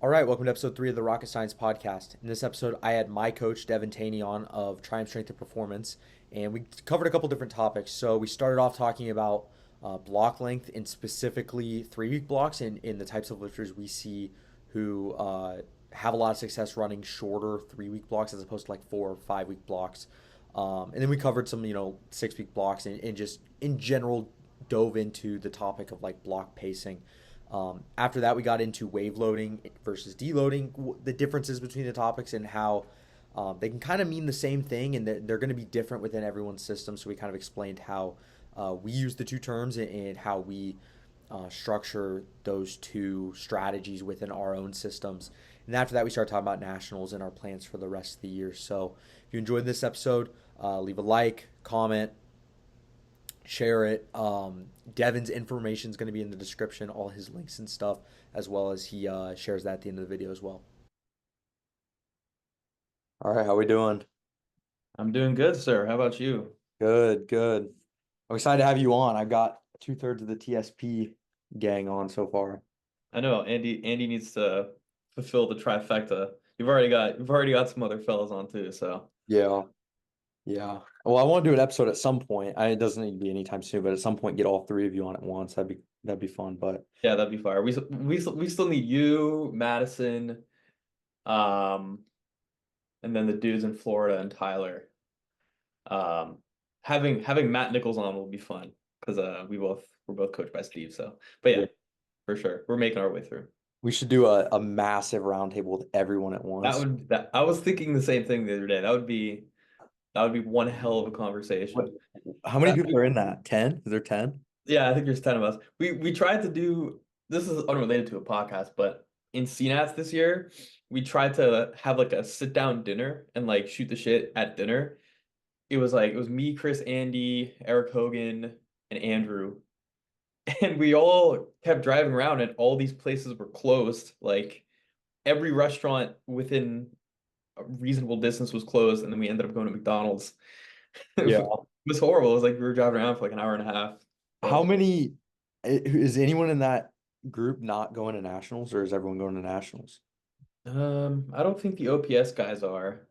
All right, welcome to episode 3 of the Rocket Science Podcast. In this episode, I had my coach, Devan Tenney, on of Triumph Strength and Performance, and we covered a couple different topics. So we started off talking about block length and specifically 3 week blocks in the types of lifters we see who have a lot of success running shorter 3 week blocks as opposed to like 4 or 5 week blocks. And then we covered some, 6 week blocks and just in general dove into the topic of like block pacing. After that, we got into wave loading versus deloading, the differences between the topics and how they can kind of mean the same thing and they're going to be different within everyone's system. So we kind of explained how we use the two terms and how we structure those two strategies within our own systems. And after that, we started talking about nationals and our plans for the rest of the year. So if you enjoyed this episode, leave a like, comment, share it. Devan's information is going to be in the description, all his links and stuff, as well as he shares that at the end of the video as well. All right, how we doing? I'm doing good, sir. How about you? Good, good. I'm excited to have you on. I've got 2/3 of the TSP gang on so far. I know Andy needs to fulfill the trifecta. You've already got some other fellas on too, so Yeah, yeah. Well, I want to do an episode at some point. It doesn't need to be anytime soon, but at some point, get all three of you on at once. That'd be fun. But yeah, that'd be fire. We still need you, Madison, um, and then the dudes in Florida and Tyler. Um, having Matt Nichols on will be fun because we're both coached by Steve. So, but yeah, yeah, for sure, we're making our way through. we should do a massive roundtable with everyone at once. That I was thinking the same thing the other day. That would be one hell of a What? conversation. How many That, people are in that? 10? Is there 10? yeah, I think there's 10 of us. We tried to do this is unrelated to a podcast, but in CNATS this year, we tried to have like a sit down dinner and like shoot the shit at dinner. It was me, Chris, Andy, Eric Hogan, and Andrew. And we all kept driving around and all these places were closed. Like every restaurant within a reasonable distance was closed, and then we ended up going to McDonald's. Yeah. It was horrible. It was like we were driving around for like an hour and a half. How But many is anyone in that group not going to nationals or is everyone going to nationals? I don't think the OPS guys are.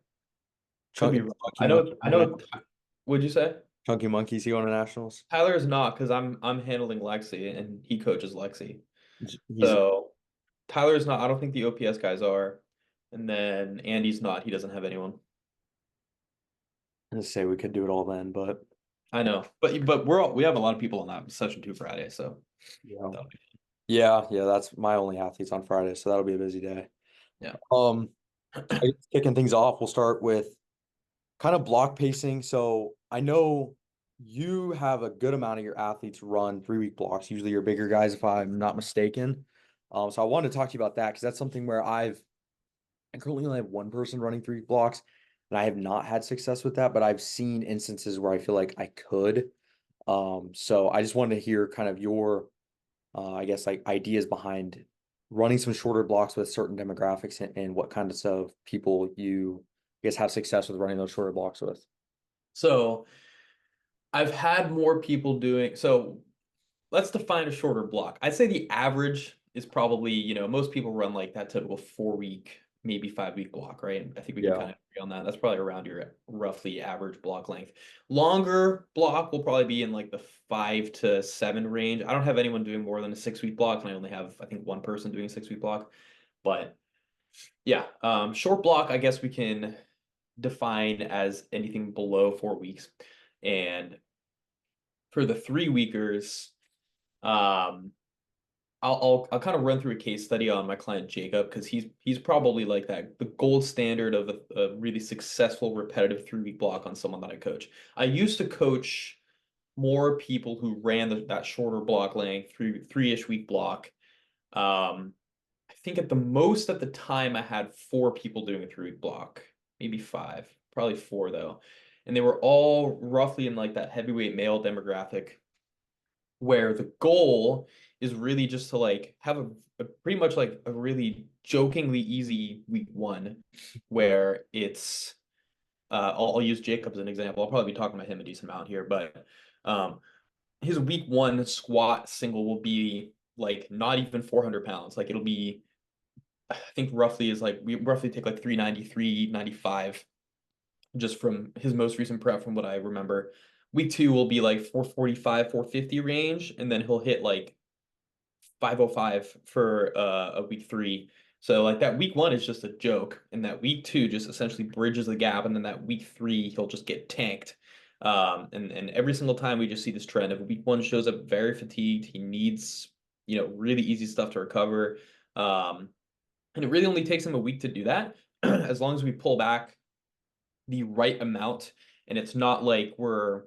Could be wrong. Chunky I Monkey know. I going to know. What'd you say? Chunky Monkey's he going to nationals? Tyler is not because I'm handling Lexi and he coaches Lexi. He's So Tyler's not. I don't think the OPS guys are. And then Andy's not. He doesn't have anyone. gonna say we could do it all then, but I know, but we have a lot of people on that session 2 Friday. So yeah. that'll be- Yeah, that's my only athletes on Friday, so that'll be a busy day. yeah. Um, I guess kicking things off, we'll start with kind of block pacing. So I know you have a good amount of your athletes run 3 week blocks, usually your bigger guys, if I'm not mistaken. So I wanted to talk to you about that because that's something where I currently only have one person running 3 week blocks, and I have not had success with that, but I've seen instances where I feel like I could. So I just wanted to hear kind of your, I guess, like ideas behind running some shorter blocks with certain demographics and what kinds of people you, I guess, have success with running those shorter blocks with. So I've had more people doing. So let's define a shorter block. I'd say the average is probably, most people run like that typical 4 week, maybe 5 week block, right? I think we can Yeah. kind of agree on that. That's probably around your roughly average block length. Longer block will probably be in like the 5 to 7 range. I don't have anyone doing more than a 6 week block, and I only have, I think, one person doing a 6 week block. But yeah, short block, I guess we can define as anything below 4 weeks. And for the 3 weekers, um, I'll kind of run through a case study on my client Jacob because he's probably like the gold standard of a really successful repetitive 3 week block on someone that I coach. I used to coach more people who ran that shorter block length, three-ish week block. I think at the most at the time I had 4 people doing a 3 week block, maybe five, probably four though, and they were all roughly in like that heavyweight male demographic where the goal is really just to like have a pretty much like a really jokingly easy week 1 where it's I'll use Jacob as an example. I'll probably be talking about him a decent amount here, but um his week 1 squat single will be like not even 400 pounds. Like it'll be I think roughly is like we roughly take like 393, 95 just from his most recent prep from what I remember. Week two will be like 445, 450 range, and then he'll hit like 505 for a week three. So like that week one is just a joke, and that week two just essentially bridges the gap, and then that week three he'll just get tanked. And every single time we just see this trend. If week one shows up very fatigued, he needs really easy stuff to recover. Um, and it really only takes him a week to do that, as long as we pull back the right amount, and it's not like we're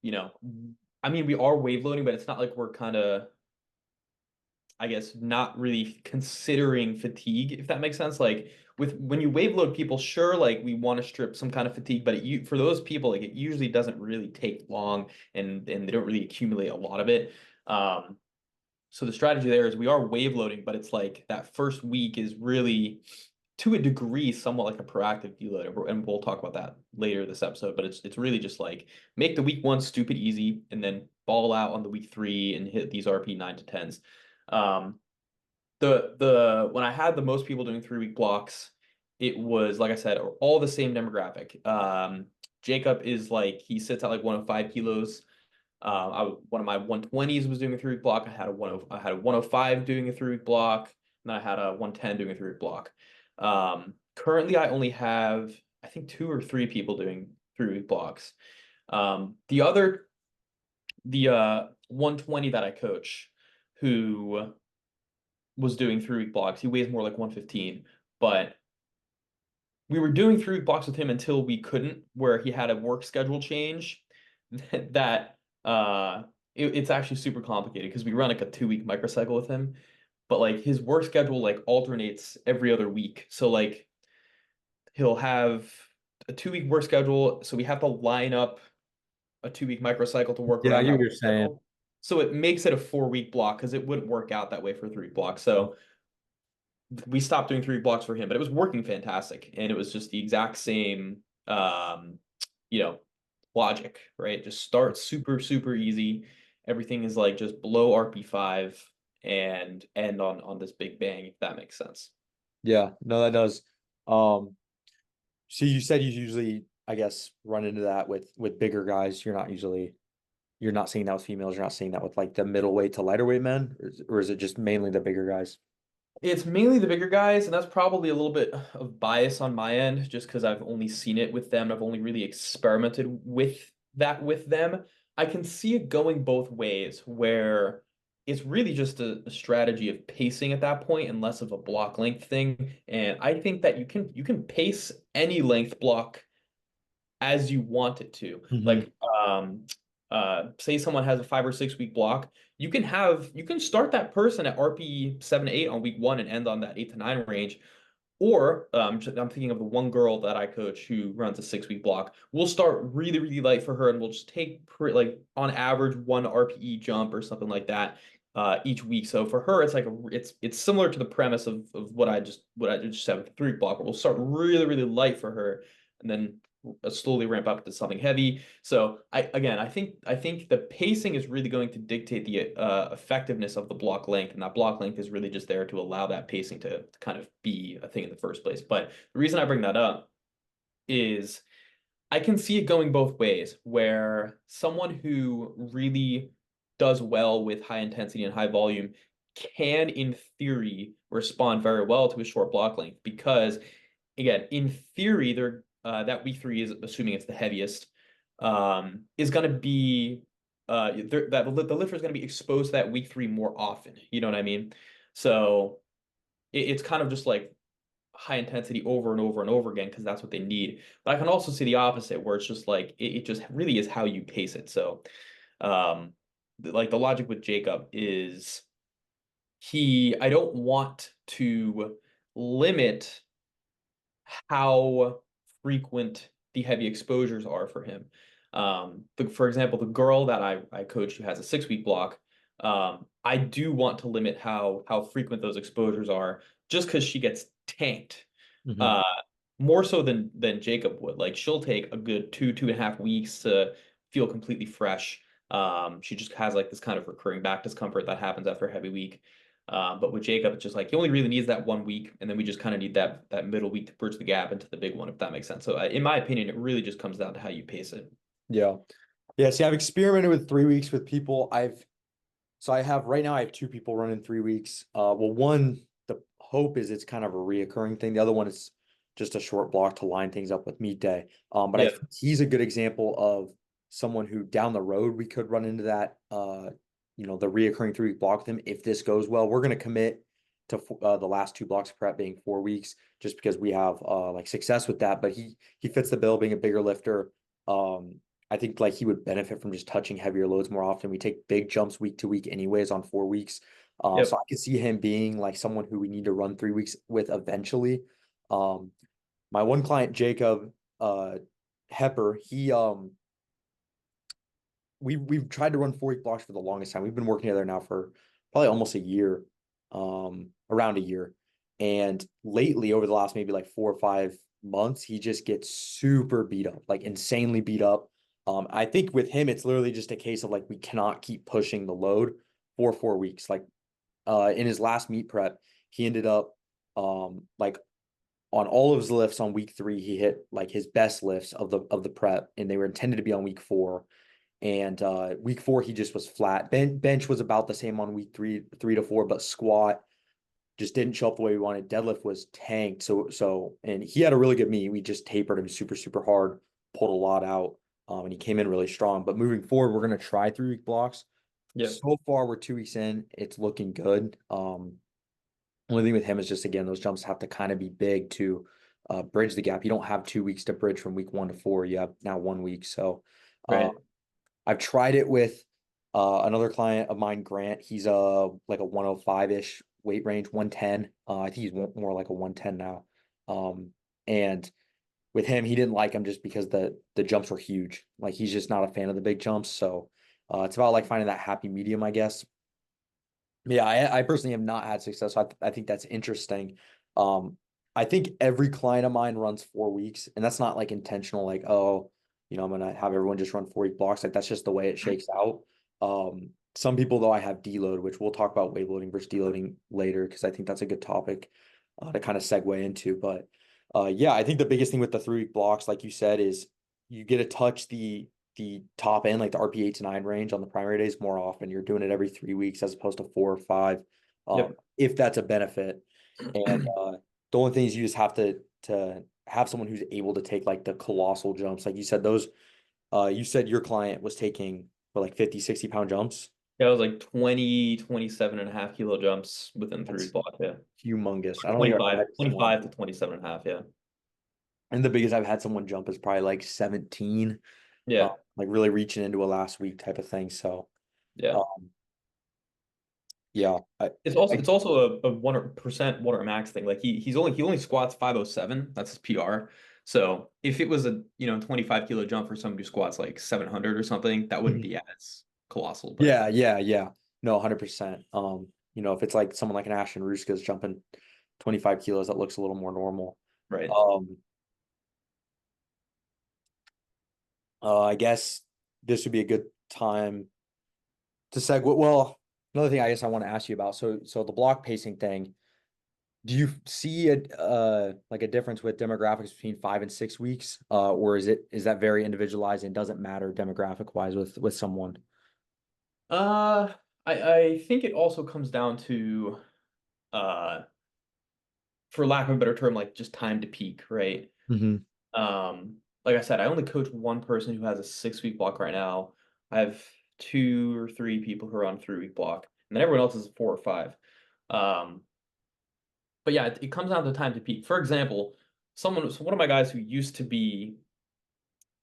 you know I mean we are wave loading, but it's not like we're kind of, I guess, not really considering fatigue, if that makes sense. Like with when you wave load people, sure, like we want to strip some kind of fatigue, but for those people, like it usually doesn't really take long, and they don't really accumulate a lot of it. Um, so the strategy there is we are wave loading, but it's like that first week is really, to a degree, somewhat like a proactive deload, and we'll talk about that later this episode. But it's really just like make the week one stupid easy, and then ball out on the week three and hit these RP 9 to 10s. Um, the when I had the most people doing 3 week blocks, it was like I said, all the same demographic. Jacob is like he sits at like 105 kilos. One of my 120s was doing a 3 week block. I had a 105 doing a 3 week block, and I had a 110 doing a 3 week block. Currently, I only have I think 2 or 3 people doing 3 week blocks. The other the 120 that I coach, who was doing 3 week blocks. He weighs more like 115, but we were doing 3 week blocks with him until we couldn't, where he had a work schedule change that it's actually super complicated because we run like a 2 week microcycle with him, but like his work schedule like alternates every other week. So like he'll have a 2 week work schedule, so we have to line up a 2 week microcycle to work Yeah, I around get that what you're work saying. schedule. So it makes it a 4 week block because it wouldn't work out that way for a 3 week block. So we stopped doing 3 blocks for him, but it was working fantastic. And it was just the exact same, you know, logic, right? Just start super, super easy. Everything is like just below RP5 and end on this big bang, if that makes sense. Yeah, no, that does. Um, so you said you usually, I guess, run into that with bigger guys. You're not seeing that with females. You're not seeing that with like the middleweight to lighter weight men, or is it just mainly the bigger guys? It's mainly the bigger guys, and that's probably a little bit of bias on my end, just because I've only seen it with them. I've only really experimented with that with them. I can see it going both ways, where it's really just a strategy of pacing at that point and less of a block length thing. And I think that you can pace any length block as you want it to. Hmm. Like, say someone has a 5 or 6 week block, you can start that person at RP 7 to 8 on week one and end on that 8 to 9 range. Or I'm thinking of the one girl that I coach who runs a 6 week block. We'll start really, really light for her, and we'll just take like on average one RPE jump or something like that each week. So for her, it's like it's similar to the premise of what I just said with the 3 week block, where we'll start really, really light for her, and then slowly ramp up to something heavy. So I think the pacing is really going to dictate the effectiveness of the block length, and that block length is really just there to allow that pacing to kind of be a thing in the first place. But the reason I bring that up is I can see it going both ways, where someone who really does well with high intensity and high volume can, in theory, respond very well to a short block length because, again, in theory, they're that week three is assuming it's the heaviest, is going to be that the lifter is going to be exposed to that week three more often. You know what I mean? So it's kind of just like high intensity over and over and over again because that's what they need. But I can also see the opposite where it's just like it just really is how you pace it. So um like the logic with Jacob is I don't want to limit how frequent the heavy exposures are for him. For example, the girl that I coach who has a 6 week block, I do want to limit how frequent those exposures are, just because she gets tanked, Hmm. uh, more so than Jacob would. Like she'll take a good 2.5 weeks to feel completely fresh. She just has like this kind of recurring back discomfort that happens after a heavy week. But with Jacob, it's just like he only really needs that 1 week, and then we just kind of need that middle week to bridge the gap into the big one, if that makes sense. So in my opinion, it really just comes down to how you pace it. Yeah. Yeah. See, I've experimented with 3 weeks with people. So I have right now, I have two people running 3 weeks. Well, one, the hope is it's kind of a reoccurring thing. The other one is just a short block to line things up with meet day. But I Yeah, think he's a good example of someone who down the road we could run into that, the reoccurring 3 week block with him. If this goes well, we're going to commit to the last two blocks of prep being 4 weeks, just because we have like success with that. But he fits the bill, being a bigger lifter. Um, I think like he would benefit from just touching heavier loads more often. We take big jumps week to week anyways on 4 weeks. So yep. I could see him being like someone who we need to run 3 weeks with eventually. Um, my one client, Jacob Hepper, we've tried to run 4 week blocks for the longest time. We've been working together now for probably almost a year, around a year. And lately, over the last maybe like 4 or 5 months, he just gets super beat up, like insanely beat up. I think with him, it's literally just a case of like we cannot keep pushing the load for 4 weeks. Like in his last meet prep, he ended up like on all of his lifts on week 3, he hit like his best lifts of the prep, and they were intended to be on week 4. And week 4, he just was flat. Bench was about the same on week 3 to 4, but squat just didn't show up the way we wanted. Deadlift was tanked. And he had a really good meet. We just tapered him super, super hard, pulled a lot out, and he came in really strong. But moving forward, we're going to try 3 week blocks. Yep. So far, we're 2 weeks in. It's looking good. Only thing with him is just, again, those jumps have to kind of be big to bridge the gap. You don't have 2 weeks to bridge from week 1 to 4. You have now 1 week. So uh, Right. I've tried it with another client of mine, Grant. He's like a 105-ish weight range, 110. I think he's more like a 110 now. And with him, he didn't like him just because the jumps were huge. Like he's just not a fan of the big jumps. So it's about like finding that happy medium, I guess. Yeah, I personally have not had success. So I think that's interesting. Um, I think every client of mine runs 4 weeks, and that's not like intentional, like, oh, I'm gonna have everyone just run 4 week blocks. Like that's just the way it shakes out. Some people though I have deload, which we'll talk about wave loading versus deloading later, because I think that's a good topic to kind of segue into. But yeah, I think the biggest thing with the 3 week blocks, like you said, is you get to touch the top end, like the RP 8 to 9 range on the primary days more often. You're doing it every 3 weeks as opposed to 4 or 5, Yep. if that's a benefit. And the only thing is you just have to have someone who's able to take like the colossal jumps. Like you said, you said your client was taking for like 50, 60 pound jumps. Yeah, it was like 27.5 kilo jumps within 3 week That's block. Yeah. humongous. I don't think I've ever 25, had someone, 25 to 27.5. Yeah. and the biggest I've had someone jump is probably like 17, Yeah. like really reaching into a last week type of thing. So, Yeah. um, yeah, It's also a 1% water max thing. Like he only squats 507. That's his PR. So if it was a 25 kilo jump for someone who squats like 700 or something, that wouldn't be as colossal. But Yeah, yeah, yeah. No, 100%. If it's like someone like an Ashton Ruska's jumping 25 kilos, that looks a little more normal. right. Um, I guess this would be a good time to segue. Well, another thing I guess I want to ask you about. So the block pacing thing, do you see like a difference with demographics between 5 and 6 weeks? Or is that very individualized and doesn't matter demographic wise with someone? Uh, I think it also comes down to uh, for lack of a better term, like just time to peak, right? Hmm. Like I said, I only coach one person who has a 6 week block right now. I have 2 or 3 people who are on a 3 week block, and then everyone else is 4 or 5. Um, but yeah, it comes down to time to peak. For example, one of my guys who used to be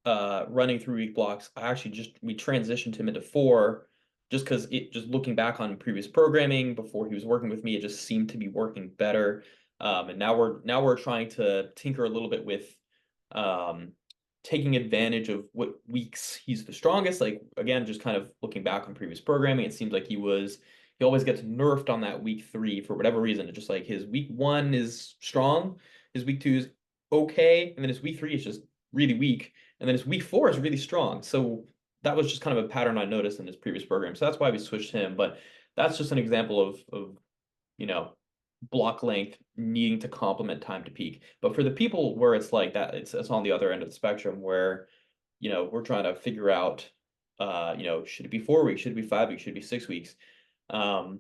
running 3 week blocks, we transitioned him into 4 just because it just looking back on previous programming before he was working with me, it just seemed to be working better. And now we're trying to tinker a little bit with um, taking advantage of what weeks he's the strongest. Like again, just kind of looking back on previous programming, it seems like he always gets nerfed on that week 3 for whatever reason. It's just like his week 1 is strong, his week 2 is okay, and then his week 3 is just really weak, and then his week 4 is really strong. So that was just kind of a pattern I noticed in his previous program. So that's why we switched him. But that's just an example of you know, block length needing to complement time to peak. But for the people where it's like that, it's on the other end of the spectrum where, we're trying to figure out, should it be 4 weeks? Should it be 5 weeks? Should it be 6 weeks? Um,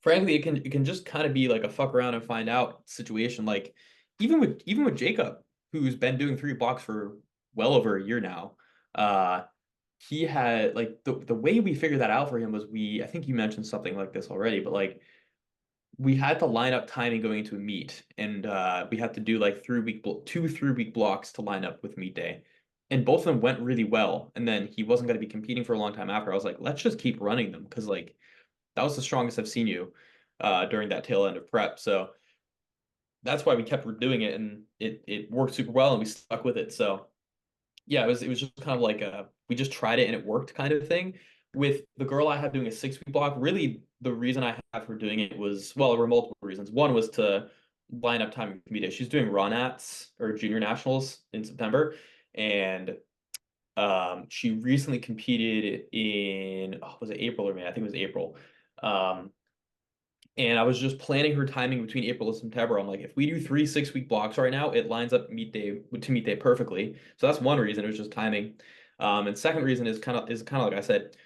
Frankly, it can just kind of be like a fuck around and find out situation. Like even with Jacob, who's been doing 3 blocks for well over a year now, uh, he had like the way we figured that out for him was I think you mentioned something like this already, but like we had to line up timing going into a meet, and we had to do like 2 3 week blocks to line up with meet day, and both of them went really well. And then he wasn't going to be competing for a long time after. I was like, let's just keep running them because like that was the strongest I've seen you during that tail end of prep. So that's why we kept doing it, and it worked super well, and we stuck with it. So yeah, it was just kind of like we just tried it and it worked kind of thing. With the girl I have doing a 6 week block, really the reason I have her doing it was, well, there were multiple reasons. One was to line up time with media. She's doing Ronats or junior nationals in September, and she recently competed in, oh, was it April or May? I think it was April. Um, and I was just planning her timing between April and September. I'm like, if we do 3 6 week blocks right now, it lines up meet day perfectly. So that's one reason. It was just timing. And second reason is kind of like I said,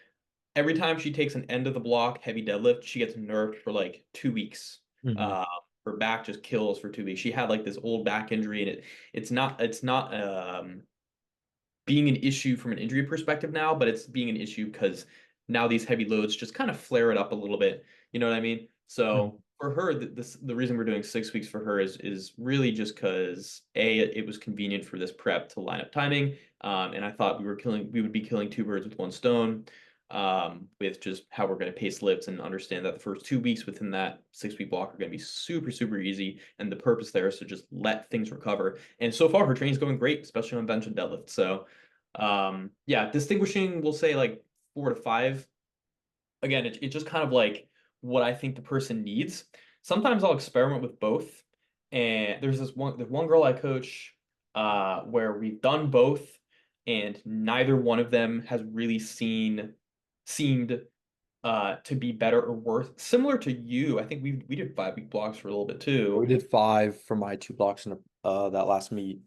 every time she takes an end of the block heavy deadlift, she gets nerfed for like 2 weeks. Hmm. Uh, Her back just kills for 2 weeks. She had like this old back injury, and it's not being an issue from an injury perspective now, but it's being an issue because now these heavy loads just kind of flare it up a little bit. You know what I mean? So for her, the reason we're doing 6 weeks for her is really just because it was convenient for this prep to line up timing, and I thought we would be killing two birds with one stone, with just how we're going to pace lifts and understand that the first 2 weeks within that 6 week block are going to be super super easy, and the purpose there is to just let things recover. And so far, her training's going great, especially on bench and deadlift. So yeah, distinguishing, we'll say like 4 to 5. Again, it's just kind of like what I think the person needs. Sometimes I'll experiment with both. And there's one girl I coach where we've done both, and neither one of them has really seemed to be better or worse. Similar to you, I think we did 5 week blocks for a little bit We too. did 5 for my 2 blocks in that last meet.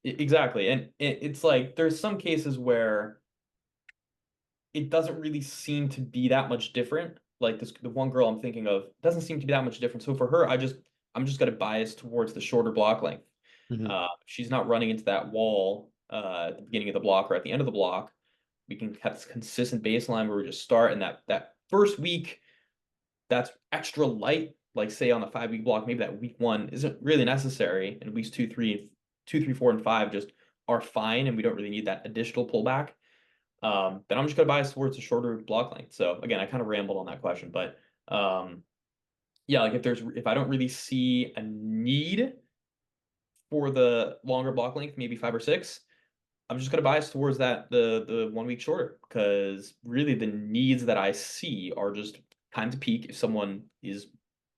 Exactly. And it's like there's some cases where it doesn't really seem to be that much different. Like the one girl I'm thinking of doesn't seem to be that much different. So for her, I'm just gonna bias towards the shorter block length. Hmm. She's not running into that wall at the beginning of the block or at the end of the block. We can have this consistent baseline where we just start, and that first week that's extra light. Like say on the 5 week block, maybe that week one isn't really necessary, and weeks 4, and 5 just are fine, and we don't really need that additional pullback. Then I'm just gonna bias towards a shorter block length. So again, I kind of rambled on that question, but um, yeah, like if I don't really see a need for the longer block length, maybe 5 or 6, I'm just gonna bias towards the 1 week shorter, because really the needs that I see are just time to peak. If someone is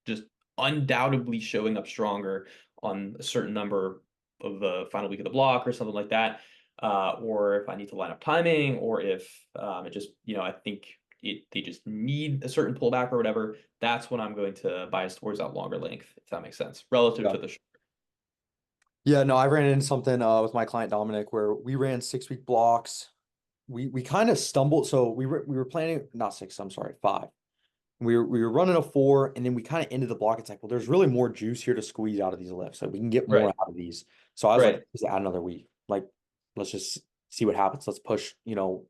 just undoubtedly showing up stronger on a certain number of the final week of the block or something like that, or if I need to line up timing, or if it just I think they just need a certain pullback or whatever, that's when I'm going to bias towards that longer length, if that makes sense, relative Yeah. to the Yeah, no, I ran into something with my client Dominic where we ran 6 week blocks. We kind of stumbled. So we were planning not six, I'm sorry, 5. We were running a 4, and then we kind of ended the block. It's like, well, there's really more juice here to squeeze out of these lifts. Like we can get more right, out of these. So I was like, right. just add another week. Like, let's just see what happens. Let's push, to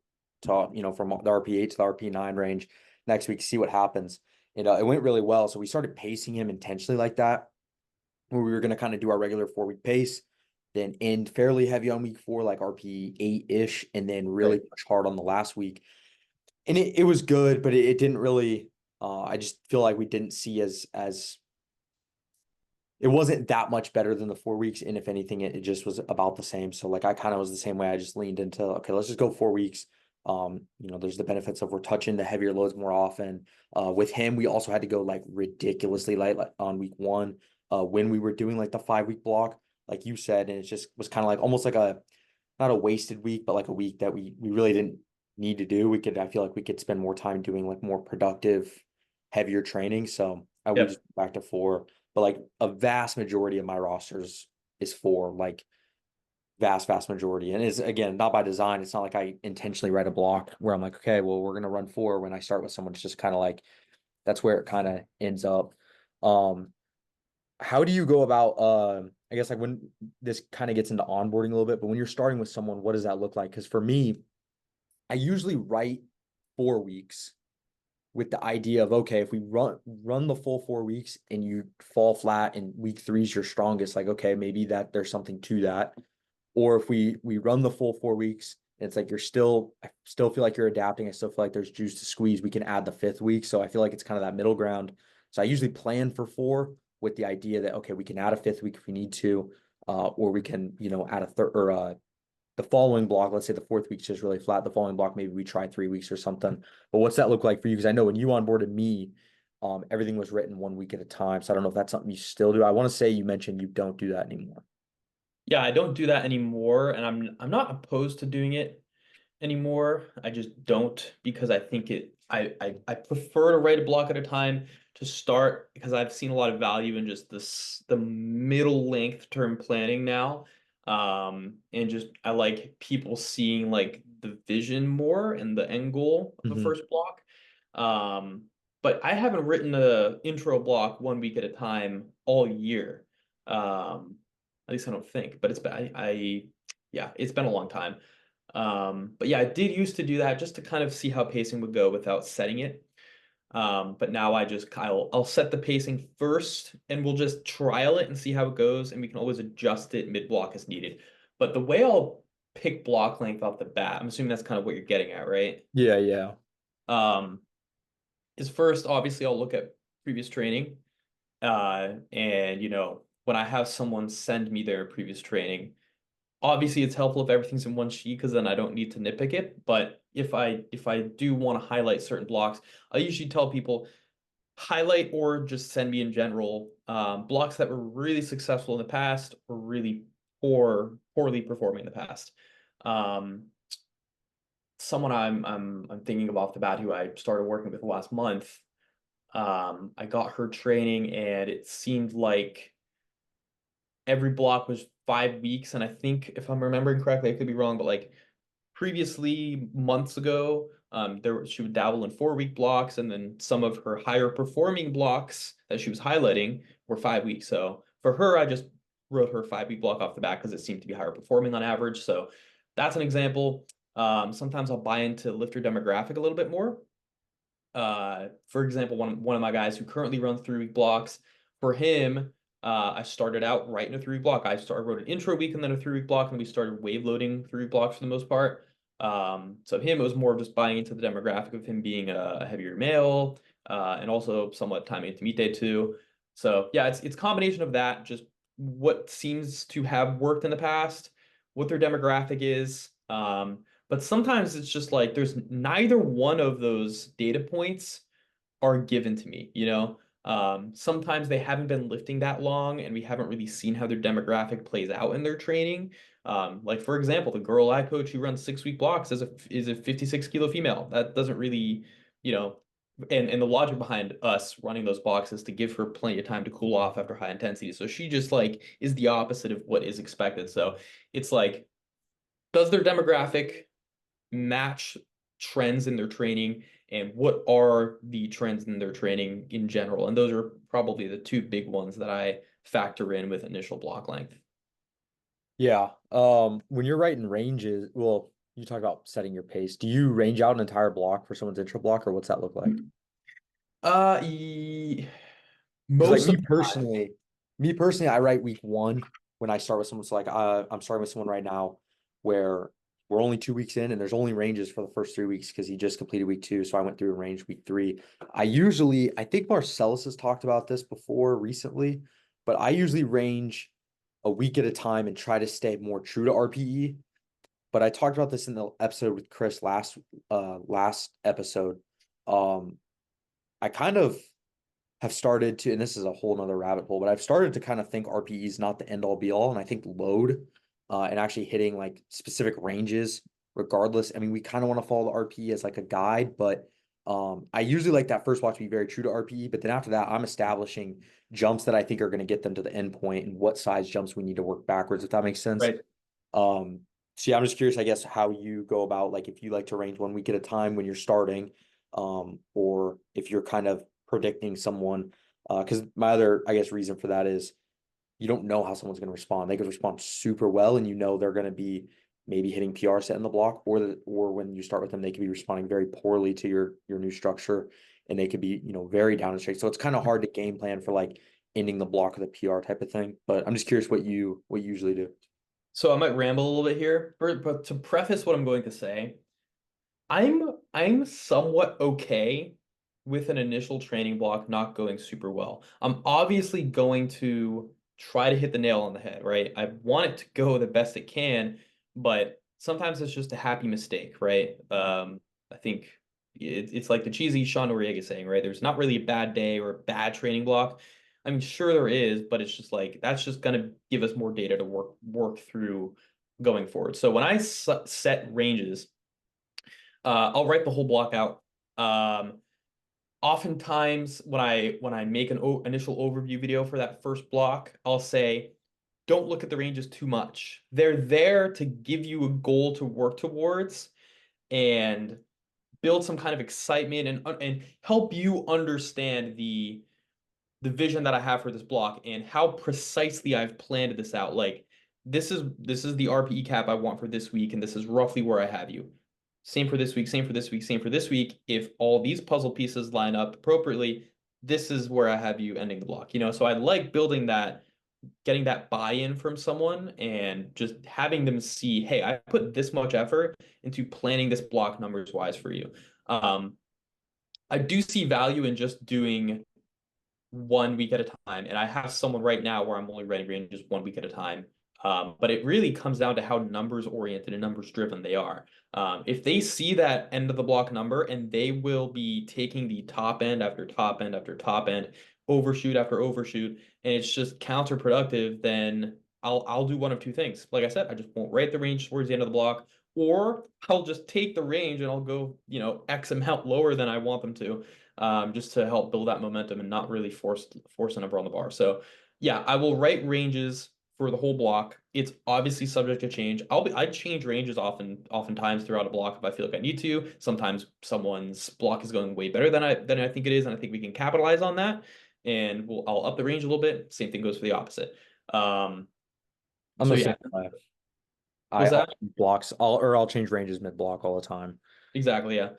from the RP8 to the RP9 range next week, see what happens. And it went really well. So we started pacing him intentionally like that, where we were going to kind of do our regular 4 week pace, then end fairly heavy on week 4, like RP8-ish, and then really Right. push hard on the last week. And it was good, but it didn't really. I just feel like we didn't see as it wasn't that much better than the 4 weeks, and if anything, it just was about the same. So like I kind of was the same way. I just leaned into, okay, let's just go 4 weeks. There's the benefits of we're touching the heavier loads more often. With him, we also had to go like ridiculously light like, on week 1, when we were doing like the 5 week block, like you said, and it just was kind of like almost like a not a wasted week, but like a week that we really didn't need to do. I feel like we could spend more time doing like more productive, heavier training. So We Yep. just went back to 4. But like a vast majority of my rosters is 4, like vast majority. And is again not by design. It's not like I intentionally write a block where I'm like, okay, well, we're gonna run 4 when I start with someone. It's just kind of like that's where it kind of ends up. Um, how do you go about I guess like when this kind of gets into onboarding a little bit, but when you're starting with someone, what does that look like? Because for me, I usually write 4 weeks with the idea of okay, if we run the full 4 weeks and you fall flat and week 3 is your strongest, like okay, maybe that there's something to that. Or if we run the full 4 weeks and it's like I still feel like you're adapting. I still feel like there's juice to squeeze. We can add the 5th week. So I feel like it's kind of that middle ground. So I usually plan for 4 with the idea that okay, we can add a 5th week if we need to, or we can, add a third or the following block. Let's say the 4th week's just really flat. The following block, maybe we try 3 weeks or something. But what's that look like for you? Because I know when you onboarded me, everything was written 1 week at a time. So I don't know if that's something you still do. I want to say you mentioned you don't do that anymore. Yeah, I don't do that anymore, and I'm not opposed to doing it anymore. I just don't because I think I prefer to write a block at a time to start because I've seen a lot of value in just the middle length term planning now. And just I like people seeing like the vision more and the end goal of a Mhm. first block. Um, but I haven't written a intro block 1 week at a time all year. At least I don't think, but it's been yeah, it's been a long time. But yeah, I did used to do that just to kind of see how pacing would go without setting it. But now I'll set the pacing first and we'll just trial it and see how it goes, and we can always adjust it mid block as needed. But the way I'll pick block length off the bat, I'm assuming that's kind of what you're getting at, right? Yeah, yeah. Um, is first obviously I'll look at previous training. And when I have someone send me their previous training, obviously it's helpful if everything's in one sheet because then I don't need to nitpick it. But if I do want to highlight certain blocks, I usually tell people highlight or just send me in general blocks that were really successful in the past or really poorly performing in the past. Um, Someone I'm thinking of off the bat who I started working with last month. I got her training and it seemed like every block was 5 weeks. And I think if I'm remembering correctly, I could be wrong, but like previously months ago, she would dabble in 4 week blocks, and then some of her higher performing blocks that she was highlighting were 5 weeks. So for her, I just wrote her 5 week block off the bat because it seemed to be higher performing on average. So that's an example. Sometimes I'll buy into lifter demographic a little bit more. For example, one of my guys who currently runs 3 week blocks, for him, I started out right in a 3 week block. Wrote an intro week and then a 3 week block, and we started wave loading 3 week blocks for the most part. So him, it was more of just buying into the demographic of him being a heavier male, and also somewhat timing it to meet day 2. So yeah, it's a combination of that, just what seems to have worked in the past, what their demographic is. But sometimes it's just like there's neither one of those data points are given to me, you know? Sometimes they haven't been lifting that long and we haven't really seen how their demographic plays out in their training. Like for example, the girl I coach who runs 6 week blocks is a 56 kilo female. That doesn't really, you know, and the logic behind us running those blocks is to give her plenty of time to cool off after high intensity. So she just like is the opposite of what is expected. So it's like, does their demographic match trends in their training, and what are the trends in their training in general? And those are probably the two big ones that I factor in with initial block length. Yeah. When you're writing ranges, well, you talk about setting your pace. Do you range out an entire block for someone's intro block, or what's that look like? Uh, e- Because like Most of me personally, I write week 1 when I start with someone. So like I'm starting with someone right now where we're only 2 weeks in and there's only ranges for the first 3 weeks because he just completed week 2. So I went through a range week 3. I think Marcellus has talked about this before recently, but I usually range a week at a time and try to stay more true to RPE. But I talked about this in the episode with Chris last episode. Um, I kind of have started to, and this is a whole nother rabbit hole, but I've started to kind of think RPE is not the end all be all. And I think load and actually hitting like specific ranges, regardless. I mean, we kind of want to follow the RPE as like a guide, but I usually like that first block to be very true to RPE, but then after that, I'm establishing jumps that I think are going to get them to the end point and what size jumps we need to work backwards, if that makes sense. Right. So yeah, I'm just curious, I guess, how you go about like if you like to range 1 week at a time when you're starting, or if you're kind of predicting someone. Because my other, I guess, reason for that is you don't know how someone's going to respond. They could respond super well, and you know they're going to be maybe hitting PR set in the block, or when you start with them, they could be responding very poorly to your new structure, and they could be very down and straight. So it's kind of hard to game plan for like ending the block with a PR type of thing. But I'm just curious what you usually do. So I might ramble a little bit here, but to preface what I'm going to say, I'm somewhat okay with an initial training block not going super well. I'm obviously going to try to hit the nail on the head, right? I want it to go the best it can, but sometimes it's just a happy mistake, right? I think it's like the cheesy Sean Noriega saying, right? There's not really a bad day or a bad training block. I mean, sure there is, but it's just like that's just gonna give us more data to work through going forward. So when I set ranges, I'll write the whole block out. Um, Oftentimes when I make an initial overview video for that first block, I'll say, don't look at the ranges too much. They're there to give you a goal to work towards and build some kind of excitement and help you understand the vision that I have for this block and how precisely I've planned this out. Like this is the RPE cap I want for this week, and this is roughly where I have you. Same for this week, same for this week, same for this week. If all these puzzle pieces line up appropriately, this is where I have you ending the block. So I like building that, getting that buy-in from someone and just having them see, hey, I put this much effort into planning this block numbers wise for you. Um, I do see value in just doing 1 week at a time. And I have someone right now where I'm only running ranges 1 week at a time. But it really comes down to how numbers oriented and numbers driven they are. If they see that end of the block number and they will be taking the top end after top end after top end, overshoot after overshoot, and it's just counterproductive, then I'll do one of two things. Like I said, I just won't write the range towards the end of the block, or I'll just take the range and I'll go, X amount lower than I want them to, just to help build that momentum and not really force a number on the bar. So yeah, I will write ranges for the whole block. It's obviously subject to change. I change ranges oftentimes throughout a block if I feel like I need to. Sometimes someone's block is going way better than I think it is, and I think we can capitalize on that. And I'll up the range a little bit. Same thing goes for the opposite. Um, I'm so the yeah, same way. was I'll that change blocks, I'll change ranges mid block all the time. exactly? Yeah.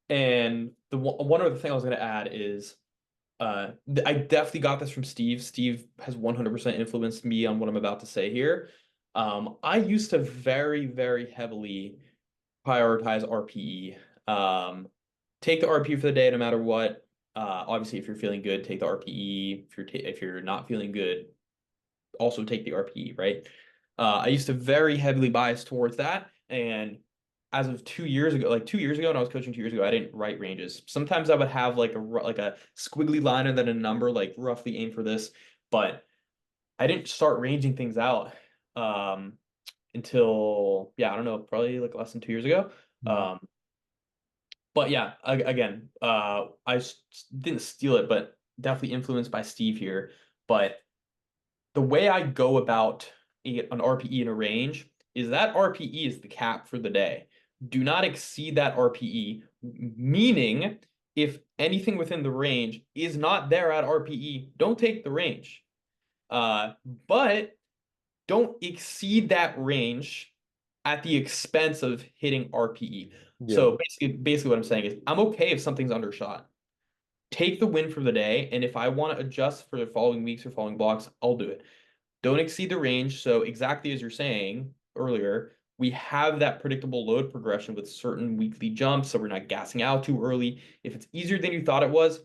And the one other thing I was going to add is I definitely got this from Steve. Steve has 100% influenced me on what I'm about to say here. I used to very, very heavily prioritize RPE. Take the RPE for the day no matter what. Obviously, if you're feeling good, take the RPE. If you're not feeling good, also take the RPE, right? I used to very heavily bias towards that, and as of 2 years ago, like 2 years ago, when I was coaching 2 years ago, I didn't write ranges. Sometimes I would have like a squiggly line and then a number, like roughly aim for this, but I didn't start ranging things out until yeah, I don't know, probably like less than 2 years ago. Mhm. Um, but yeah, again, didn't steal it, but definitely influenced by Steve here. But the way I go about an RPE in a range is that RPE is the cap for the day. Do not exceed that RPE, meaning if anything within the range is not there at RPE, don't take the range. But don't exceed that range at the expense of hitting RPE. Yeah. So basically what I'm saying is I'm okay if something's undershot. Take the win for the day, and if I want to adjust for the following weeks or following blocks, I'll do it. Don't exceed the range. So exactly as you're saying earlier, we have that predictable load progression with certain weekly jumps, so we're not gassing out too early. If it's easier than you thought it was,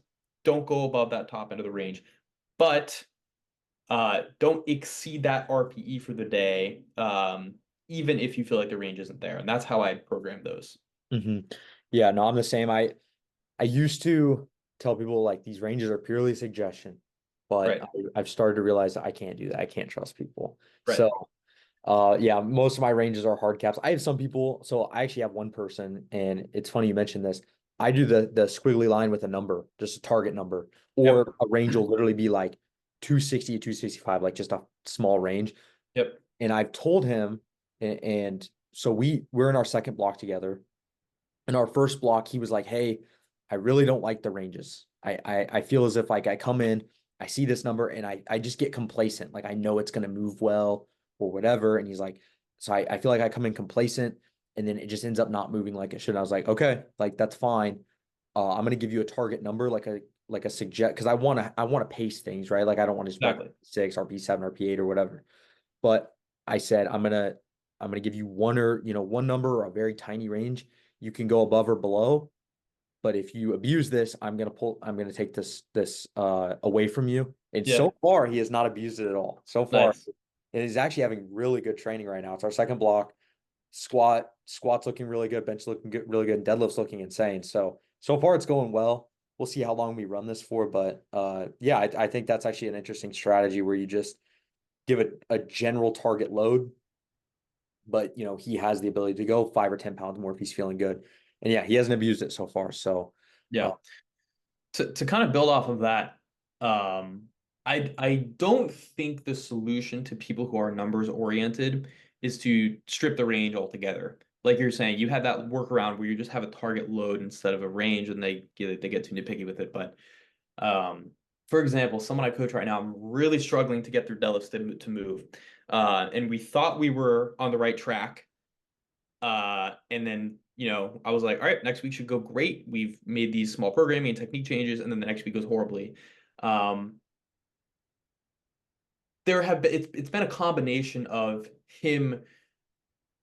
don't go above that top end of the range. But don't exceed that RPE for the day, even if you feel like the range isn't there. And that's how I program those. hmm Yeah, no, I'm the same. I used to tell people like these ranges are purely suggestion, but Right. I've started to realize that I can't do that. I can't trust people. Right. So, yeah, most of my ranges are hard caps. I have some people, so I actually have one person, and it's funny you mentioned this. I do the squiggly line with a number, just a target number, Yep. or a range will literally be like 260 to 265, like just a small range. Yep. And I've told him, and so we're in our second block together. In our first block, he was like, "Hey, I really don't like the ranges. I feel as if like I come in, I see this number, and I just get complacent. Like I know it's gonna move well or whatever." And he's like, "So I feel like I come in complacent, and then it just ends up not moving like it should." And I was like, "Okay, like that's fine. I'm gonna give you a target number, like a suggest, because I want to pace things, right? Like I don't want to just run Exactly. 6 RP7 RP8 or whatever." But I said I'm gonna give you one, or one number or a very tiny range. You can go above or below, but if you abuse this, I'm gonna take this away from you. And Yeah. so far, he has not abused it at all. So far, Nice. and he's actually having really good training right now. It's our second block. Squats looking really good, bench looking good, really good, and deadlifts looking insane. So far it's going well. We'll see how long we run this for, but yeah, I think that's actually an interesting strategy where you just give it a general target load, but he has the ability to go 5 or 10 pounds more if he's feeling good. And yeah, he hasn't abused it so far. So Yeah. uh, To kind of build off of that, I don't think the solution to people who are numbers oriented is to strip the range altogether. Like you're saying, you had that workaround where you just have a target load instead of a range, and they get too nitpicky with it. But um, for example, someone I coach right now, I'm really struggling to get their deadlifts to move, and we thought we were on the right track. And then, I was like, all right, next week should go great. We've made these small programming and technique changes, and then the next week goes horribly. Um, it's been a combination of him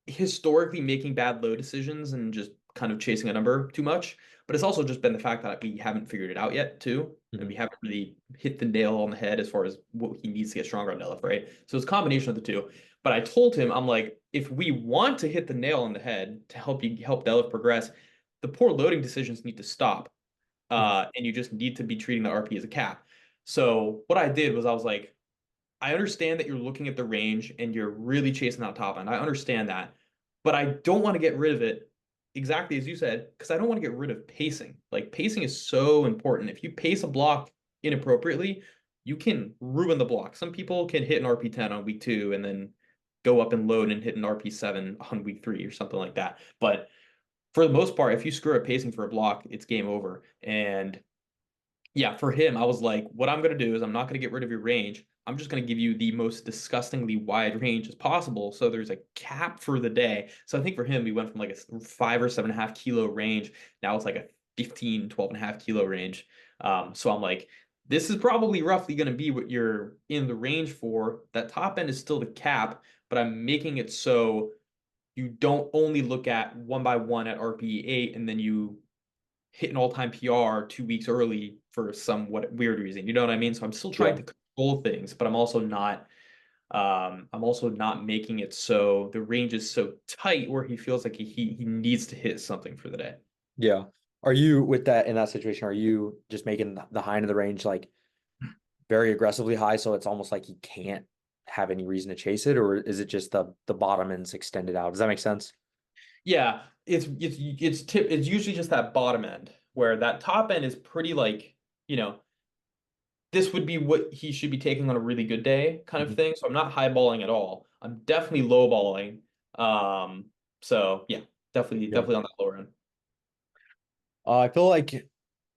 historically making bad low decisions and just kind of chasing a number too much. But it's also just been the fact that we haven't figured it out yet, too. And we mhm. haven't really hit the nail on the head as far as what he needs to get stronger on deadlift, right? So it's a combination of the two. But I told him, I'm like, if we want to hit the nail on the head to help deadlift progress, the poor loading decisions need to stop. Mhm. And you just need to be treating the RP as a cap. So what I did was I was like, I understand that you're looking at the range and you're really chasing that top end. I understand that. But I don't want to get rid of it exactly as you said, because I don't want to get rid of pacing. Like pacing is so important. If you pace a block inappropriately, you can ruin the block. Some people can hit an RP10 on week 2 and then go up and load and hit an RP7 on week 3 or something like that. But for the most part, if you screw up pacing for a block, it's game over. And yeah, for him, I was like, what I'm going to do is I'm not going to get rid of your range. I'm just going to give you the most disgustingly wide range as possible. So there's a cap for the day. So I think for him, we went from like a 5 or 7.5 kilo range. Now it's like a 15, 12.5 kilo range. So I'm like, this is probably roughly going to be what you're in the range for. That top end is still the cap, but I'm making it so you don't only look at one by one at RPE 8 and then you hit an all-time PR 2 weeks early for some what weird reason. You know what I mean? So I'm still trying Yeah. to control things, but I'm also not making it so the range is so tight where he feels like he needs to hit something for the day. Yeah. Are you with that in that situation? Are you just making the high end of the range like very aggressively high, so it's almost like he can't have any reason to chase it, or is it just the bottom end's extended out? Does that make sense? Yeah, it's usually just that bottom end where that top end is pretty like, you know, this would be what he should be taking on a really good day kind of Mhm. thing. So I'm not highballing at all. I'm definitely lowballing. So yeah, definitely Yeah. definitely on that lower end. I feel like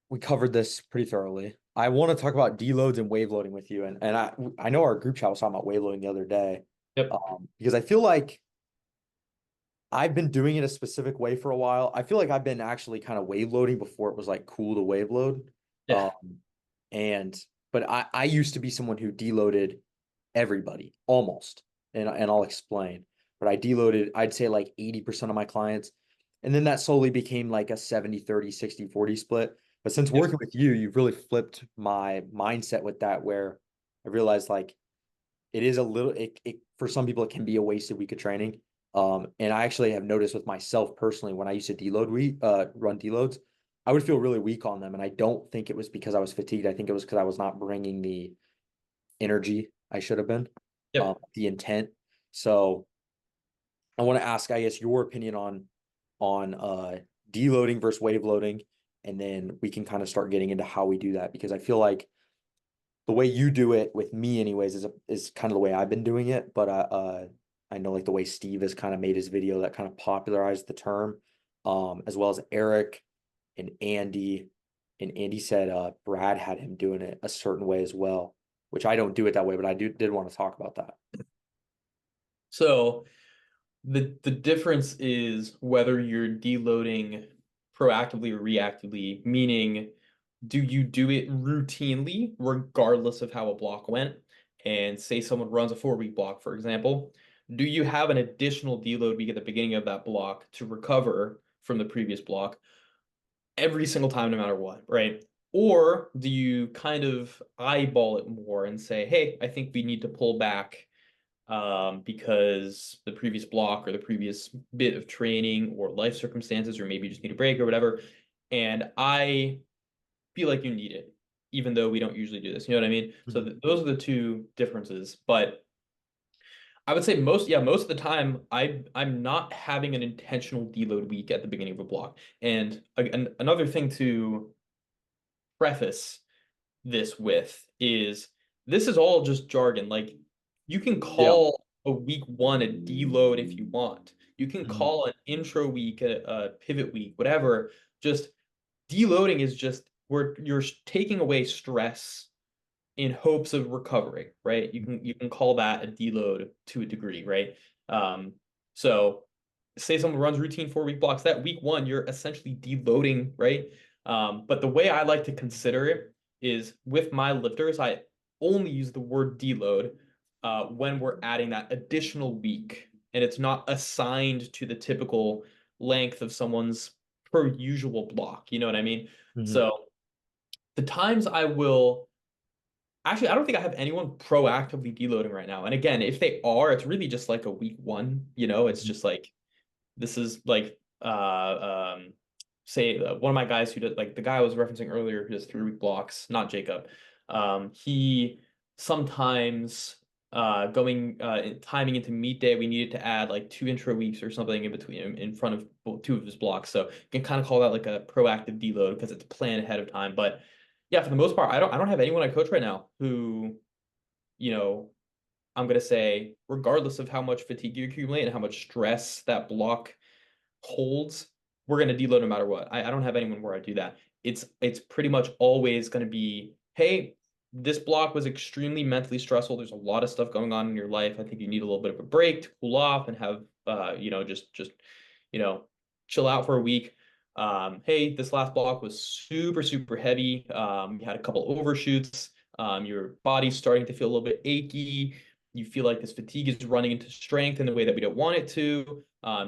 we covered this pretty thoroughly. I want to talk about deloads and wave loading with you, and I know our group chat was talking about wave loading the other day, Yep. because I feel like I've been doing it a specific way for a while. I feel like I've been actually kind of wave loading before it was like cool to wave load. Yeah. And but I used to be someone who deloaded everybody almost. And I'll explain. But I deloaded, I'd say like 80% of my clients. And then that slowly became like a 70-30, 60-40 split. But since Yep. working with you, you've really flipped my mindset with that, where I realized like it is a little it for some people it can be a wasted week of training. And I actually have noticed with myself personally, when I used to run deloads, I would feel really weak on them, and I don't think it was because I was fatigued. I think it was because I was not bringing the energy I should have been, Yep. the intent. So I want to ask, I guess, your opinion on deloading versus wave loading, and then we can kind of start getting into how we do that, because I feel like the way you do it with me anyways is kind of the way I've been doing it. But I know like the way Steve has kind of made his video that kind of popularized the term, as well as Eric and Andy. And Andy said Brad had him doing it a certain way as well, which I don't do it that way, but I did want to talk about that. So the difference is whether you're deloading proactively or reactively, meaning do you do it routinely regardless of how a block went? And say someone runs a 4-week block, for example, do you have an additional deload week at the beginning of that block to recover from the previous block every single time, no matter what, right? Or do you kind of eyeball it more and say, hey, I think we need to pull back because the previous block or the previous bit of training or life circumstances, or maybe you just need a break or whatever. And I feel like you need it, even though we don't usually do this. You know what I mean? So Mhm. those are the two differences. But I would say most of the time, I'm not having an intentional deload week at the beginning of a block. And another thing to preface this with is this is all just jargon. Like you can Yeah. call a week one a deload if you want. You can Mhm. call an intro week a pivot week, whatever. Just deloading is just where you're taking away stress in hopes of recovering, right? You can call that a deload to a degree, right? Um, so say someone runs routine 4-week blocks, that week one, you're essentially deloading, right? But the way I like to consider it is with my lifters, I only use the word deload when we're adding that additional week, and it's not assigned to the typical length of someone's per usual block. You know what I mean? Mhm. So the times I will actually, I don't think I have anyone proactively deloading right now. And again, if they are, it's really just like a week one, it's Mhm. just like this is like say one of my guys who does like the guy I was referencing earlier who does 3-week blocks, not Jacob. He sometimes going timing into meet day, we needed to add like 2 intro weeks or something in between in front of two of his blocks. So you can kind of call that like a proactive deload because it's planned ahead of time. But yeah, for the most part, I don't have anyone I coach right now who, you know, I'm gonna say, regardless of how much fatigue you accumulate and how much stress that block holds, we're going to deload no matter what. I don't have anyone where I do that. It's pretty much always going to be, hey, this block was extremely mentally stressful. There's a lot of stuff going on in your life. I think you need a little bit of a break to cool off and have just you know chill out for a week. Hey, this last block was super, super heavy. You had a couple overshoots. Your body's starting to feel a little bit achy. You feel like this fatigue is running into strength in the way that we don't want it to.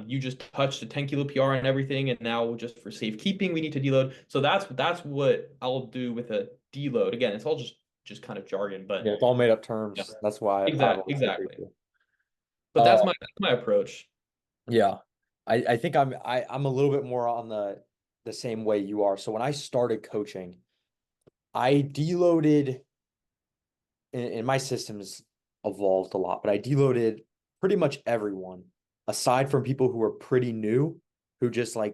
You just touched a 10 kilo PR and everything, and now just for safekeeping, we need to deload. So that's what I'll do with a deload. Again, it's all just kind of jargon, but Yeah, it's all made up yeah, terms. That's why I've exactly, always agreed exactly. to. But Uh, that's my approach. yeah, I think I'm a little bit more on the same way you are. So when I started coaching, I deloaded, and my systems evolved a lot, but I deloaded pretty much everyone aside from people who were pretty new, who just like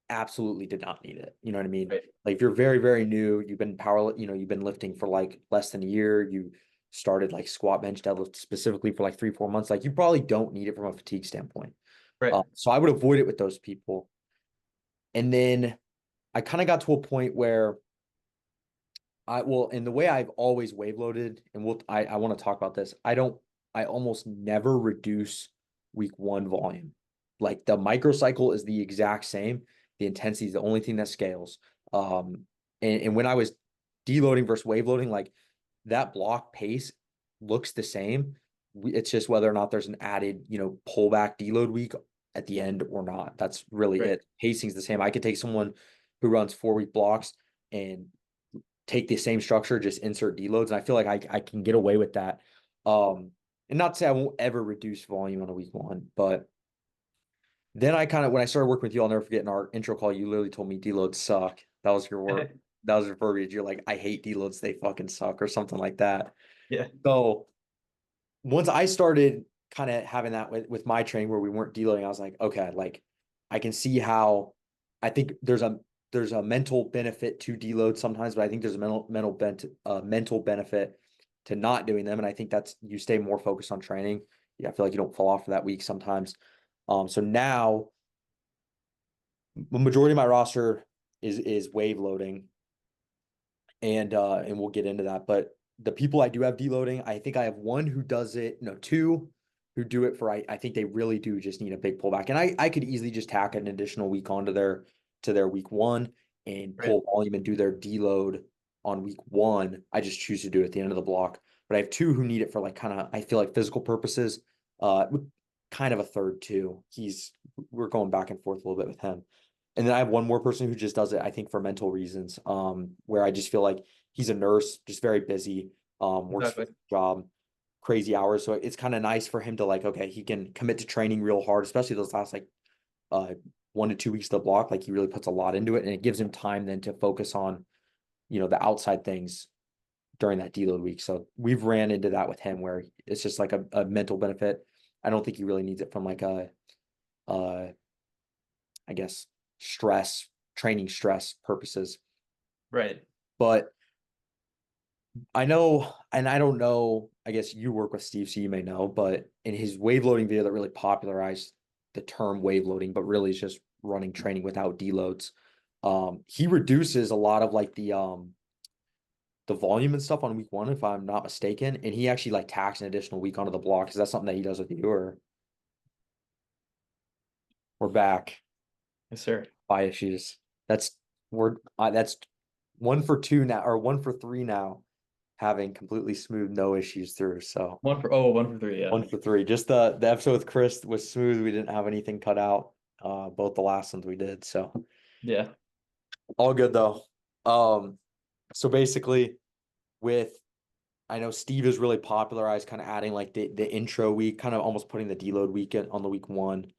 absolutely did not need it. You know what I mean? Right, Like if you're very, very new, you've been lifting for like less than a year, you started like squat, bench, deadlift specifically for like 3, 4 months, like you probably don't need it from a fatigue standpoint. right, So I would avoid it with those people. And then I kind of got to a point where in the way I've always wave loaded, and I want to talk about this. I almost never reduce week one volume. Like the microcycle is the exact same. The intensity is the only thing that scales. And when I was deloading versus wave loading, like that block pace looks the same. It's just whether or not there's an added, pullback deload week at the end or not. That's really right. it. Pacing's the same. I could take someone who runs 4-week blocks and take the same structure, just insert deloads. And I feel like I can get away with that. And not to say I won't ever reduce volume on a week one, but then when I started working with you, I'll never forget in our intro call, you literally told me deloads suck. That was your word. That was your verbiage. You're like, I hate deloads. They fucking suck or something like that. Yeah, So once I started kind of having that with my training where we weren't deloading, I was like, okay, like I can see how I think there's a mental benefit to deload sometimes, but I think there's a mental benefit to not doing them. And I think that's you stay more focused on training. Yeah, I feel like you don't fall off for that week sometimes. So now the majority of my roster is wave loading, and we'll get into that. But the people I do have deloading, I think I have one who does it, no, two who do it for I think they really do just need a big pullback. And I could easily just tack an additional week onto their week one and Right. pull volume and do their deload on week one. I just choose to do it at the end of the block. But I have two who need it for like kind of I feel like physical purposes. With kind of a third too. We're going back and forth a little bit with him. And then I have one more person who just does it, I think, for mental reasons, where I just feel like he's a nurse, just very busy, works for Exactly. a job, crazy hours. So it's kind of nice for him to like, okay, he can commit to training real hard, especially those last like uh 1 to 2 weeks of the block. Like he really puts a lot into it, and it gives him time then to focus on, the outside things during that deload week. So we've ran into that with him where it's just like a mental benefit. I don't think he really needs it from like uh I guess stress, training stress purposes. Right. But I know, and I don't know, I guess you work with Steve, so you may know, but in his wave loading video that really popularized the term wave loading, but really is just running training without deloads. He reduces a lot of like the volume and stuff on week one, if I'm not mistaken, and he actually like tacks an additional week onto the block. Is that something that he does with you, or we're back Yes, sir. by issues? That's that's 1 for 2 now, or 1 for 3 now, having completely smooth, no issues through. So 1 for 3, yeah. 1 for 3. Just the episode with Chris was smooth. We didn't have anything cut out. Both the last ones we did. So Yeah. all good though. So basically with I know Steve has really popularized kind of adding like the intro week, kind of almost putting the deload weekend on the week one.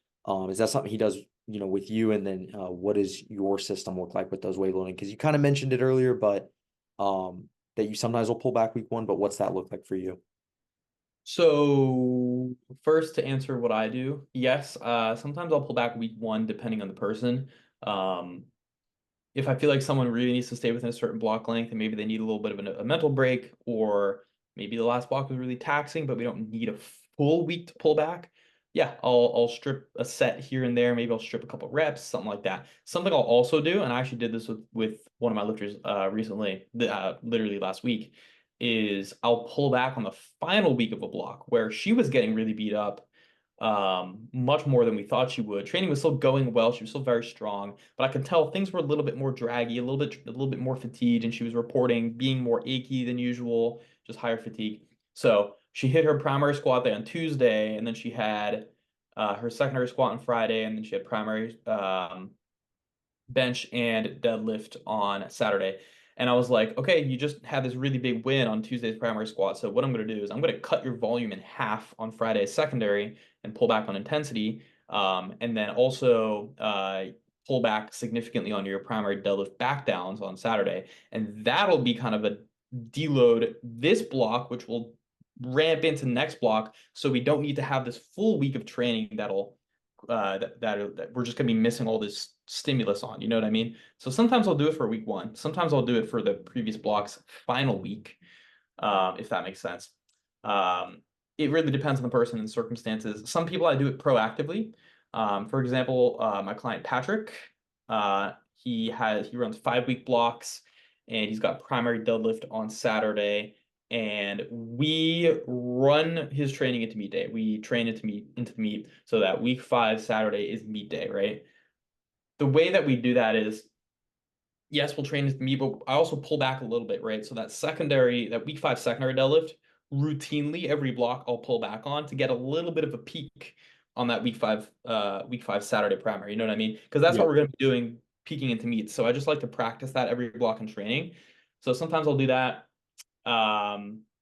Is that something he does, with you? And then what does your system look like with those wave loading? Because you kind of mentioned it earlier, but that you sometimes will pull back week one, but what's that look like for you? So first to answer what I do, yes, sometimes I'll pull back week one depending on the person. Um, if I feel like someone really needs to stay within a certain block length and maybe they need a little bit of a mental break, or maybe the last block was really taxing, but we don't need a full week to pull back. Yeah, I'll strip a set here and there. Maybe I'll strip a couple reps, something like that. Something I'll also do, and I actually did this with one of my lifters recently, literally last week, is I'll pull back on the final week of a block where she was getting really beat up, much more than we thought she would. Training was still going well. She was still very strong, but I could tell things were a little bit more draggy, a little bit more fatigued, and she was reporting being more achy than usual, just higher fatigue. So she hit her primary squat day on Tuesday, and then she had her secondary squat on Friday, and then she had primary bench and deadlift on Saturday. And I was like, okay, you just had this really big win on Tuesday's primary squat. So what I'm going to do is I'm going to cut your volume in half on Friday's secondary and pull back on intensity. And then also pull back significantly on your primary deadlift back downs on Saturday. And that'll be kind of a deload this block, which will ramp into next block. So we don't need to have this full week of training that we're just gonna be missing all this stimulus on. You know what I mean? So sometimes I'll do it for week one. Sometimes I'll do it for the previous block's final week, if that makes sense. It really depends on the person and circumstances. Some people I do it proactively. For example, my client Patrick, he runs 5 week blocks, and he's got primary deadlift on Saturday, and we run his training into meet day. We train into the meet so that week 5 Saturday is meet day, right? The way that we do that is, yes, we'll train into meet, but I also pull back a little bit, right? So that week 5 secondary deadlift, routinely every block I'll pull back on to get a little bit of a peak on that week 5 Saturday primary. You know what I mean? Because that's Yeah. what we're going to be doing, peaking into meets. So I just like to practice that every block in training. So sometimes I'll do that.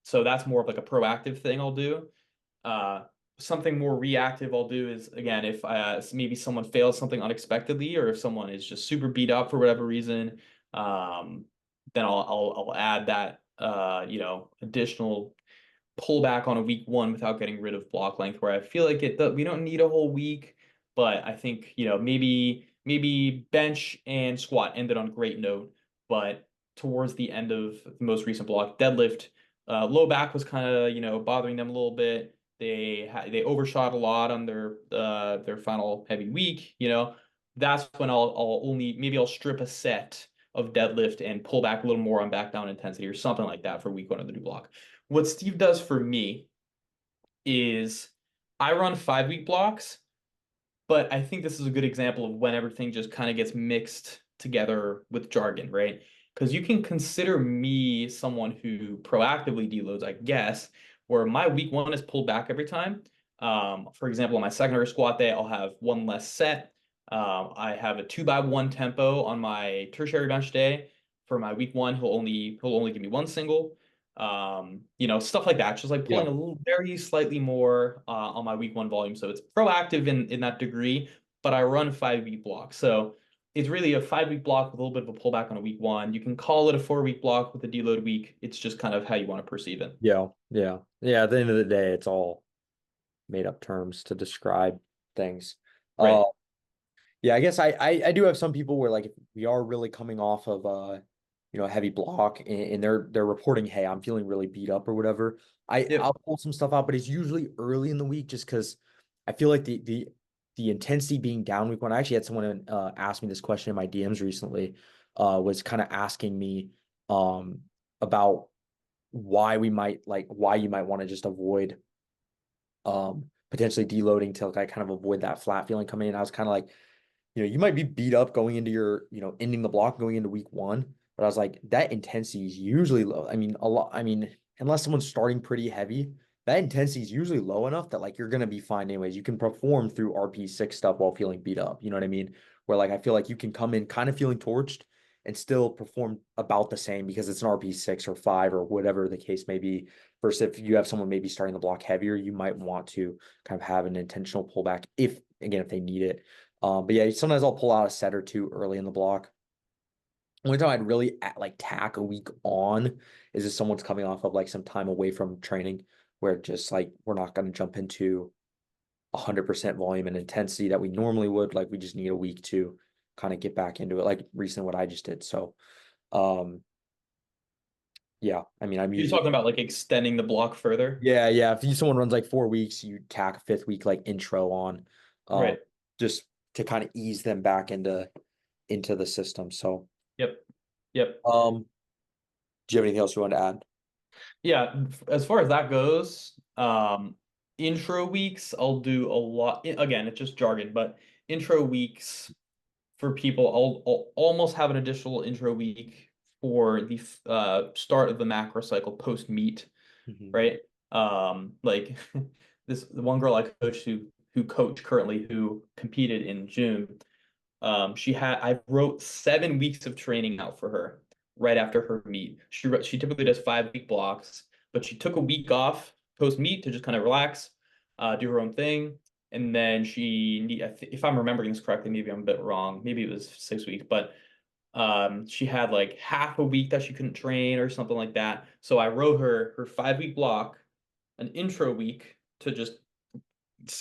So that's more of like a proactive thing I'll do. Uh, Something more reactive I'll do is, again, if maybe someone fails something unexpectedly, or if someone is just super beat up for whatever reason, then I'll add that additional pullback on a week one without getting rid of block length, where I feel like we don't need a whole week, but I think maybe maybe bench and squat ended on a great note, but towards the end of the most recent block, deadlift, low back was kind of, bothering them a little bit. They overshot a lot on their final heavy week. That's when I'll only maybe I'll strip a set of deadlift and pull back a little more on back down intensity or something like that for week one of the new block. What Steve does for me is I run 5 week blocks, but I think this is a good example of when everything just kind of gets mixed together with jargon, right? Because you can consider me someone who proactively deloads, I guess, where my week one is pulled back every time. For example, on my secondary squat day, I'll have one less set. I have a 2x1 tempo on my tertiary bench day. For my week one, he'll only give me one single. Stuff like that. Just like Yeah. pulling a little very slightly more on my week one volume. So it's proactive in that degree, but I run 5 week blocks. So it's really a 5 week block with a little bit of a pullback on a week one. You can call it a 4 week block with a deload week. It's just kind of how you want to perceive it. Yeah. Yeah. Yeah. At the end of the day, it's all made up terms to describe things. Uh, Right. yeah, I guess I do have some people where like if we are really coming off of a heavy block and they're reporting, hey, I'm feeling really beat up or whatever. I'll Yep. pull some stuff out, but it's usually early in the week just because I feel like the intensity being down week one. I actually had someone ask me this question in my DMs recently, was kind of asking me about why you might want to just avoid potentially deloading to like kind of avoid that flat feeling coming in. I was kind of like, you might be beat up going into ending the block going into week one, but I was like, that intensity is usually low. I mean, unless someone's starting pretty heavy, that intensity is usually low enough that like you're gonna be fine anyways. You can perform through RP6 stuff while feeling beat up. You know what I mean? Where like I feel like you can come in kind of feeling torched and still perform about the same because it's an RP6 or 5 or whatever the case may be. Versus if you have someone maybe starting the block heavier, you might want to kind of have an intentional pullback if they need it. But yeah, sometimes I'll pull out a set or two early in the block. Only time I'd really like tack a week on is if someone's coming off of like some time away from training where just like we're not going to jump into 100% volume and intensity that we normally would. Like we just need a week to kind of get back into it, like recently what I just did. So, um, yeah, I mean, I'm You're usually, talking about like extending the block further. yeah. If someone runs like 4 weeks, you tack a fifth week like intro on, um, Right. just to kind of ease them back into the system. So, Yep. Yep. um, do you have anything else you want to add? Yeah, as far as that goes, intro weeks I'll do a lot. Again, it's just jargon, but intro weeks for people, I'll almost have an additional intro week for the start of the macro cycle post meet, Mhm. right? Like the one girl I coached who coach currently who competed in June. I wrote 7 weeks of training out for her right after her meet. She typically does 5 week blocks, but she took a week off post meet to just kind of relax, do her own thing. And then if I'm remembering this correctly, maybe I'm a bit wrong. Maybe it was 6 weeks, but she had like half a week that she couldn't train or something like that. So I wrote her 5 week block, an intro week to just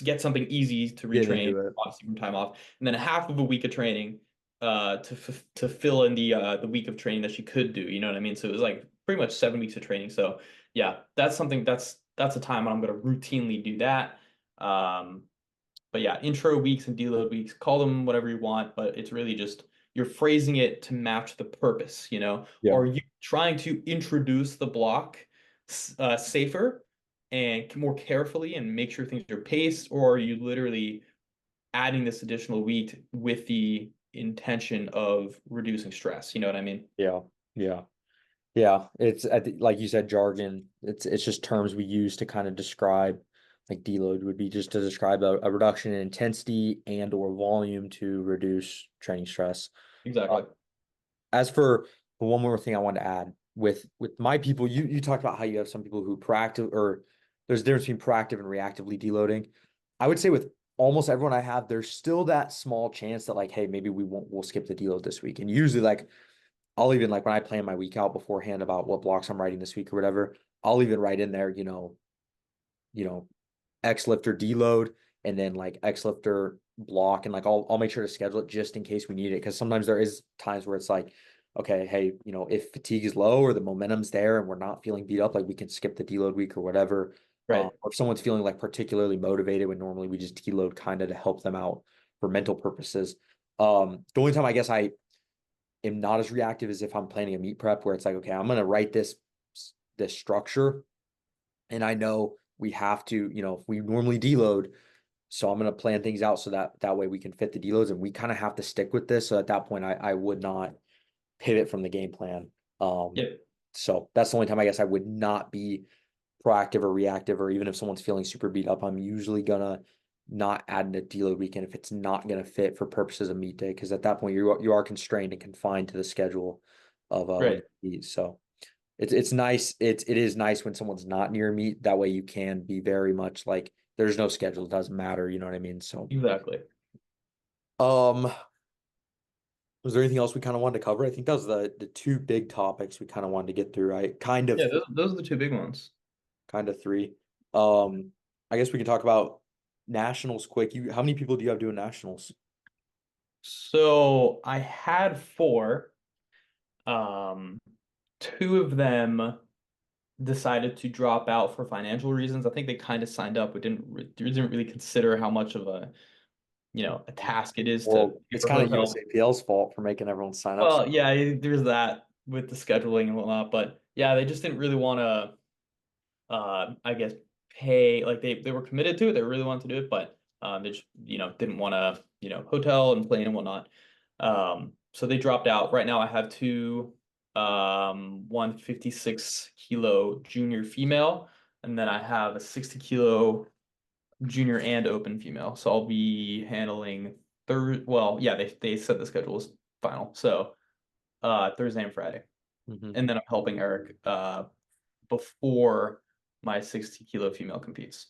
get something easy to Get retrain, into it. obviously from time off, and then a half of a week of training to fill in the week of training that she could do. You know what I mean? So it was like pretty much 7 weeks of training. So yeah, that's something that's a time when I'm going to routinely do that. Um, but yeah, intro weeks and deload weeks, call them whatever you want, but it's really just you're phrasing it to match the purpose, you know? Yeah. Are you trying to introduce the block safer and more carefully and make sure things are paced, or are you literally adding this additional week with the intention of reducing stress? You know what I mean? Yeah. Yeah. Yeah. It's like you said, jargon. It's just terms we use to kind of describe like deload would be just to describe a reduction in intensity and or volume to reduce training stress. Uh, Exactly. as for one more thing I wanted to add with my people, you talked about how you have some people who proactive or there's a difference between proactive and reactively deloading. I would say with almost everyone I have, there's still that small chance that like, hey, maybe we'll skip the deload this week. And usually like I'll even like when I plan my week out beforehand about what blocks I'm writing this week or whatever, I'll even write in there, you know, X lifter deload and then like X lifter block, and like I'll make sure to schedule it just in case we need it, because sometimes there is times where it's like, okay, hey, if fatigue is low or the momentum's there and we're not feeling beat up, like we can skip the deload week or whatever. Right. Or if someone's feeling like particularly motivated, when normally we just deload kind of to help them out for mental purposes. The only time I guess I am not as reactive as if I'm planning a meet prep where it's like, okay, I'm gonna write this structure, and I know we have to, if we normally deload, so I'm gonna plan things out so that way we can fit the deloads, and we kind of have to stick with this. So at that point, I would not pivot from the game plan. Um, Yeah. so that's the only time I guess I would not be proactive or reactive, or even if someone's feeling super beat up, I'm usually gonna not add in a deload weekend if it's not gonna fit for purposes of meet day, because at that point you are constrained and confined to the schedule of when Right. you meet. So it's nice. It is nice when someone's not near meet. That way you can be very much like there's no schedule. It doesn't matter. You know what I mean? So Exactly. um was there anything else we kind of wanted to cover? I think that was the two big topics we kind of wanted to get through, right? Kind of Yeah, those are the two big ones. kind of three. Um, I guess we can talk about nationals quick. How many people do you have doing nationals? So I had four. Um, Two of them decided to drop out for financial reasons. I think they kind of signed up, but didn't really consider how much of a task it is to Well, pay it's for kind of hotel. USAPL's fault for making everyone sign up. Well, yeah, there's that with the scheduling and whatnot, but yeah, they just didn't really want to, I guess, pay like they were committed to it. They really wanted to do it, but they just didn't want to hotel and plane and whatnot. So they dropped out. Right now, I have two, one 56 kilo junior female, and then I have a 60 kilo junior and open female. So I'll be handling third. Well, yeah, they said the schedule is final. So Thursday and Friday. Mhm. And then I'm helping Eric before my 60 kilo female competes.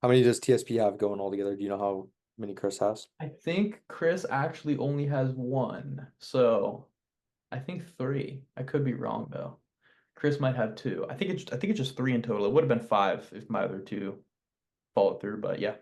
How many does TSP have going all together? Do you know how many Chris has? I think Chris actually only has one. So I think three. I could be wrong though. Chris might have two. I think it's just three in total. It would have been five if my other two followed through, but yeah.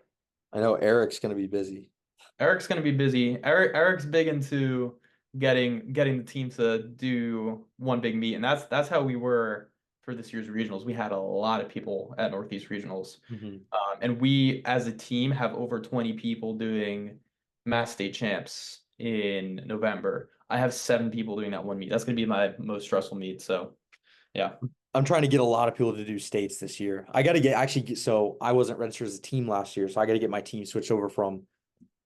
I know Eric's gonna be busy. Eric's gonna be busy. Eric's big into getting the team to do one big meet, and that's how we were for this year's regionals. We had a lot of people at Northeast Regionals, Mhm. and we as a team have over 20 people doing Mass State Champs in November. I have 7 people doing that one meet. That's gonna be my most stressful meet. So yeah, I'm trying to get a lot of people to do states this year. I got to so I wasn't registered as a team last year, so I got to get my team switched over from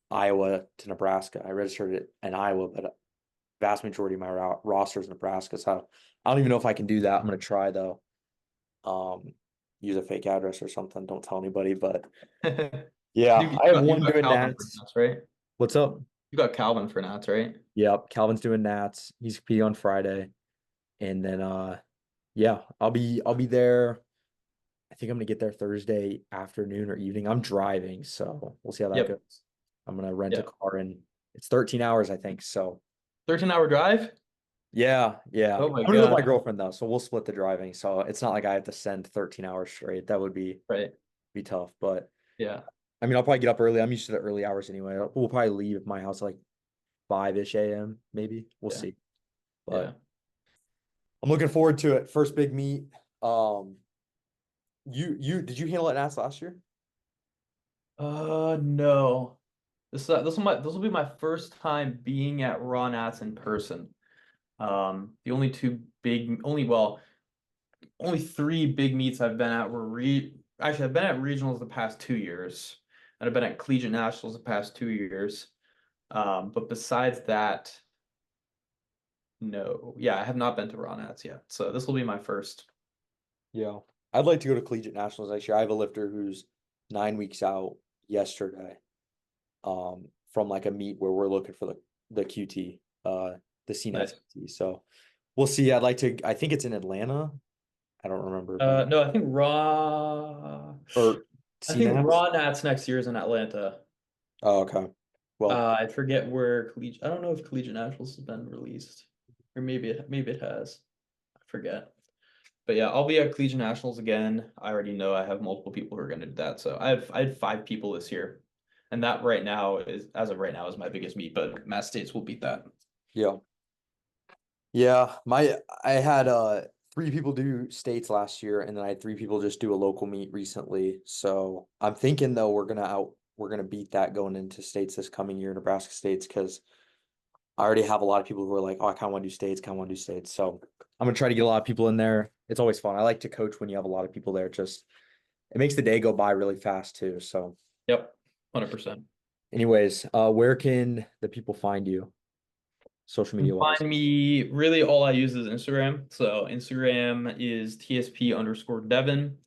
Iowa to Nebraska. I registered it in Iowa, but vast majority of my roster is Nebraska. So I don't even know if I can do that. I'm gonna try though. Um, Use a fake address or something. Don't tell anybody. But you, yeah, you I have got you one got doing Calvin for Nats. Nats, right? What's up? You got Calvin for Nats, right? Yep, Calvin's doing Nats. He's competing on Friday, and then yeah, I'll be there. I think I'm gonna get there Thursday afternoon or evening. I'm driving, so we'll see how that Yep. goes. I'm gonna rent a Yep. car, and it's 13 hours, I think. So 13-hour drive? yeah, yeah. Oh my I'm gonna go with my God. girlfriend though, so we'll split the driving. So it's not like I have to send 13 hours straight. That would Right. be tough. But Yeah. I mean, I'll probably get up early. I'm used to the early hours anyway. We'll probably leave my house at like 5-ish a.m. maybe. We'll Yeah. see. Yeah. But I'm looking forward to it. First big meet. Um, you did you handle it Nats last year? No. This will be my first time being at Raw Nats in person. The only two big only well, only three big meets I've been at were re actually I've been at regionals the past 2 years, and I've been at collegiate nationals the past 2 years. But besides that, no. Yeah, I have not been to Raw Nats yet. So this will be my first. Yeah. I'd like to go to collegiate nationals next year. I have a lifter who's 9 weeks out yesterday, from like a meet where we're looking for the QT, the CNET Nice. QT. So we'll see. I think it's in Atlanta. I don't remember, but No, I think Raw. or I think CNETs. Raw Nats next year is in Atlanta. Oh, okay. Well, I forget where collegiate. I don't know if Collegiate Nationals has been released, or maybe it has. I forget. But yeah, I'll be at Collegiate Nationals again. I already know I have multiple people who are going to do that. So I had 5 people this year, and that right now is as of right now is my biggest meet. But Mass States will beat that. Yeah. Yeah, I had 3 people do states last year, and then I had 3 people just do a local meet recently. So I'm thinking though we're gonna beat that going into states this coming year, Nebraska states, because I already have a lot of people who are like, oh, I kind of want to do states, kind of want to do states. So I'm gonna try to get a lot of people in there. It's always fun. I like to coach when you have a lot of people there. Just it makes the day go by really fast too. So, Yep, 100%. anyways, where can the people find you, social You media can wise? find me really all I use is Instagram. So Instagram is TSP_Devan.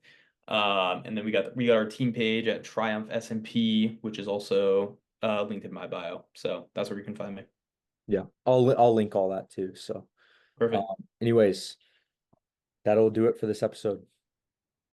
And then we got our team page at Triumph SMP, which is also linked in my bio. So that's where you can find me. Yeah, I'll link all that too. So, Perfect. anyways, that'll do it for this episode.